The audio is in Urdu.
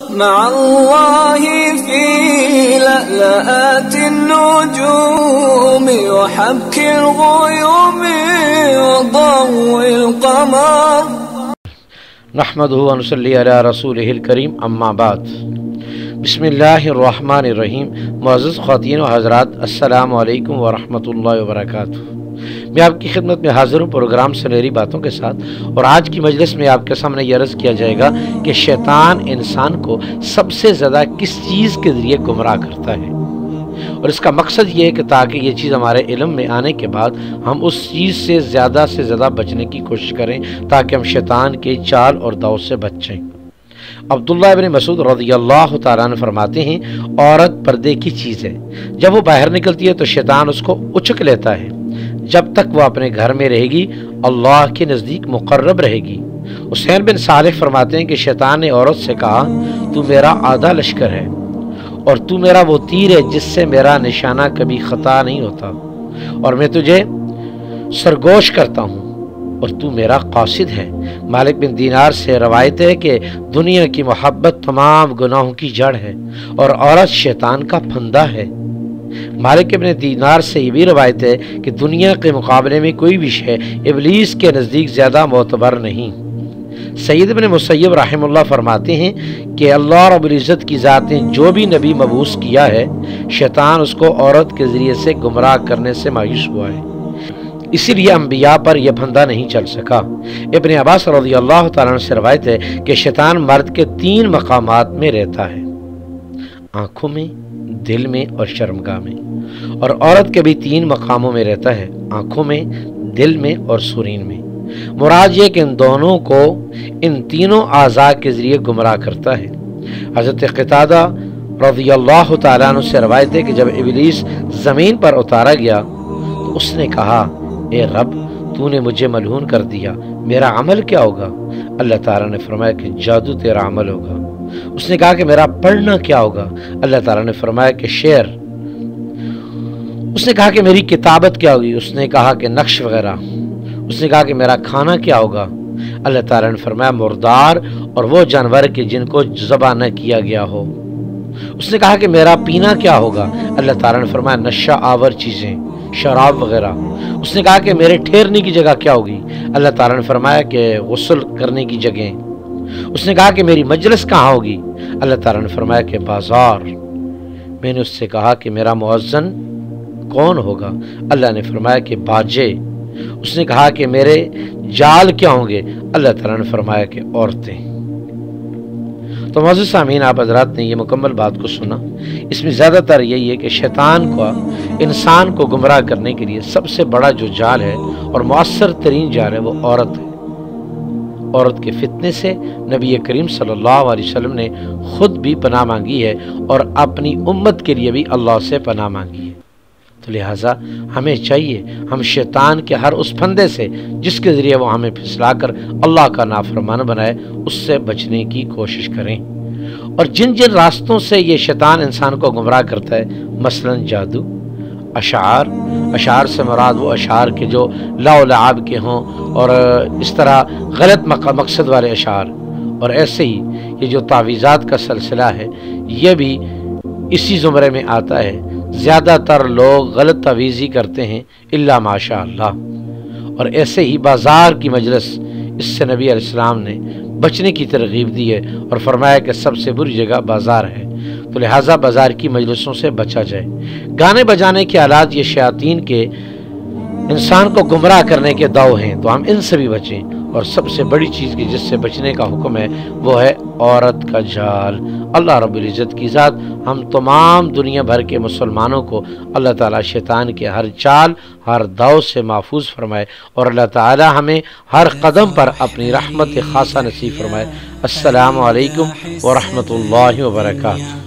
مع الله في لألآت النجوم وحبك الغيوم وضوء القمر نحمده ونصلي على رسوله الكريم اما بعد بسم اللہ الرحمن الرحیم۔ معزز خواتین و حضرات، السلام علیکم ورحمۃ اللہ وبرکاتہ۔ میں آپ کی خدمت میں حاضر ہوں پروگرام سنہری باتوں کے ساتھ، اور آج کی مجلس میں آپ کے سامنے یہ عرض کیا جائے گا کہ شیطان انسان کو سب سے زیادہ کس چیز کے ذریعے گمراہ کرتا ہے، اور اس کا مقصد یہ ہے کہ تاکہ یہ چیز ہمارے علم میں آنے کے بعد ہم اس چیز سے زیادہ بچنے کی کوشش کریں تاکہ ہم شیطان کے چال اور داؤ سے بچ جائیں۔ عبداللہ ابن مسعود رضی اللہ تعالیٰ عنہ فرماتے ہیں، عورت پردے کی چیز ہے، جب وہ باہر نکلتی ہے تو شیطان اس کو اچک لیتا ہے، جب تک وہ اپنے گھر میں رہے گی اللہ کے نزدیک مقرب رہے گی۔ حسین بن صالح فرماتے ہیں کہ شیطان نے عورت سے کہا، تو میرا آدھا لشکر ہے اور تو میرا وہ تیر ہے جس سے میرا نشانہ کبھی خطا نہیں ہوتا، اور میں تجھے سرگوش کرتا ہوں اور تو میرا قاصد ہے۔ مالک بن دینار سے روایت ہے کہ دنیا کی محبت تمام گناہوں کی جڑ ہے اور عورت شیطان کا پھندا ہے۔ مالک بن دینار سے یہ بھی روایت ہے کہ دنیا کے مقابلے میں کوئی بھی شے ابلیس کے نزدیک زیادہ معتبر نہیں۔ سید ابن مسیب رحم اللہ فرماتے ہیں کہ اللہ رب العزت کی ذات نے جو بھی نبی مبعوث کیا ہے، شیطان اس کو عورت کے ذریعے سے گمراہ کرنے سے مایوس ہوا ہے، اسی لیے انبیاء پر یہ پھندا نہیں چل سکا۔ ابن عباس رضی اللہ تعالیٰ عنہ سے روایت ہے کہ شیطان مرد کے 3 مقامات میں رہتا ہے، آنکھوں میں، دل میں اور شرمگاہ میں، اور عورت کے بھی 3 مقاموں میں رہتا ہے، آنکھوں میں، دل میں اور سرین میں۔ مراد یہ کہ ان دونوں کو ان تینوں اعضاء کے ذریعے گمراہ کرتا ہے۔ حضرت قتادہ رضی اللہ تعالیٰ عنہ سے روایت ہے کہ جب ابلیس زمین پر اتارا گیا تو اس نے کہا، اے رب، تو نے مجھے ملعون کر دیا، میرا عمل کیا ہوگا؟ اللہ تعالیٰ نے فرمایا کہ جادو تیرا عمل ہوگا۔ اس نے کہا کہ میرا پڑھنا کیا ہوگا؟ اللہ تعالیٰ نے فرمایا کہ شعر۔ اس نے کہا کہ میری کتابت کیا ہوگی؟ اس نے کہا کہ نقش وغیرہ۔ اس نے کہا کہ میرا کھانا کیا ہوگا؟ اللہ تعالیٰ نے فرمایا مردار اور وہ جانور کے جن کو ذبح نہ کیا گیا ہو۔ اس نے کہا کہ میرا پینا کیا ہوگا؟ اللہ تعالیٰ نے فرمایا نشہ آور چیزیں، شراب وغیرہ۔ اس نے کہا کہ میرے ٹھہرنے کی جگہ کیا ہوگی؟ اللہ تعالیٰ نے فرمایا کہ غسل کرنے کی جگہ۔ اس نے کہا کہ میری مجلس کہاں ہوگی؟ اللہ تعالیٰ نے فرمایا کہ بازار۔ میں نے اس سے کہا کہ میرا مؤذن کون ہوگا؟ اللہ نے فرمایا کہ باجے۔ اس نے کہا کہ میرے جال کیا ہوں گے؟ اللہ تعالیٰ نے فرمایا کہ عورتیں۔ تو معزز سامعین، آپ حضرات نے یہ مکمل بات کو سنا۔ اس میں زیادہ تر یہی ہے کہ شیطان کو انسان کو گمراہ کرنے کے لیے سب سے بڑا جو جال ہے اور مؤثر ترین جال ہے وہ عورت ہے۔ عورت کے فتنے سے نبی کریم صلی اللہ علیہ وسلم نے خود بھی پناہ مانگی ہے اور اپنی امت کے لیے بھی اللہ سے پناہ مانگی ہے۔ تو لہٰذا ہمیں چاہیے ہم شیطان کے ہر اس پھندے سے جس کے ذریعے وہ ہمیں پھسلا کر اللہ کا نافرمان بنائے، اس سے بچنے کی کوشش کریں۔ اور جن راستوں سے یہ شیطان انسان کو گمراہ کرتا ہے، مثلا جادو، اشعار سے مراد وہ اشعار کے جو لا و لعاب کے ہوں اور اس طرح غلط مقصد والے اشعار، اور ایسے ہی یہ جو تعویذات کا سلسلہ ہے یہ بھی اسی زمرے میں آتا ہے۔ زیادہ تر لوگ غلط تعویذی کرتے ہیں الا ماشاء اللہ، اور ایسے ہی بازار کی مجلس، اس سے نبی علیہ السلام نے بچنے کی ترغیب دی ہے اور فرمایا کہ سب سے بری جگہ بازار ہے، تو لہٰذا بازار کی مجلسوں سے بچا جائے۔ گانے بجانے کے آلات یہ شیاطین کے انسان کو گمراہ کرنے کے داؤ ہیں، تو ہم ان سے بھی بچیں، اور سب سے بڑی چیز کی جس سے بچنے کا حکم ہے وہ ہے عورت کا جال۔ اللہ رب العزت کی ذات ہم تمام دنیا بھر کے مسلمانوں کو اللہ تعالیٰ شیطان کے ہر چال، ہر داؤ سے محفوظ فرمائے، اور اللہ تعالیٰ ہمیں ہر قدم پر اپنی رحمت خاصہ نصیب فرمائے۔ السلام علیکم ورحمۃ اللہ وبرکاتہ۔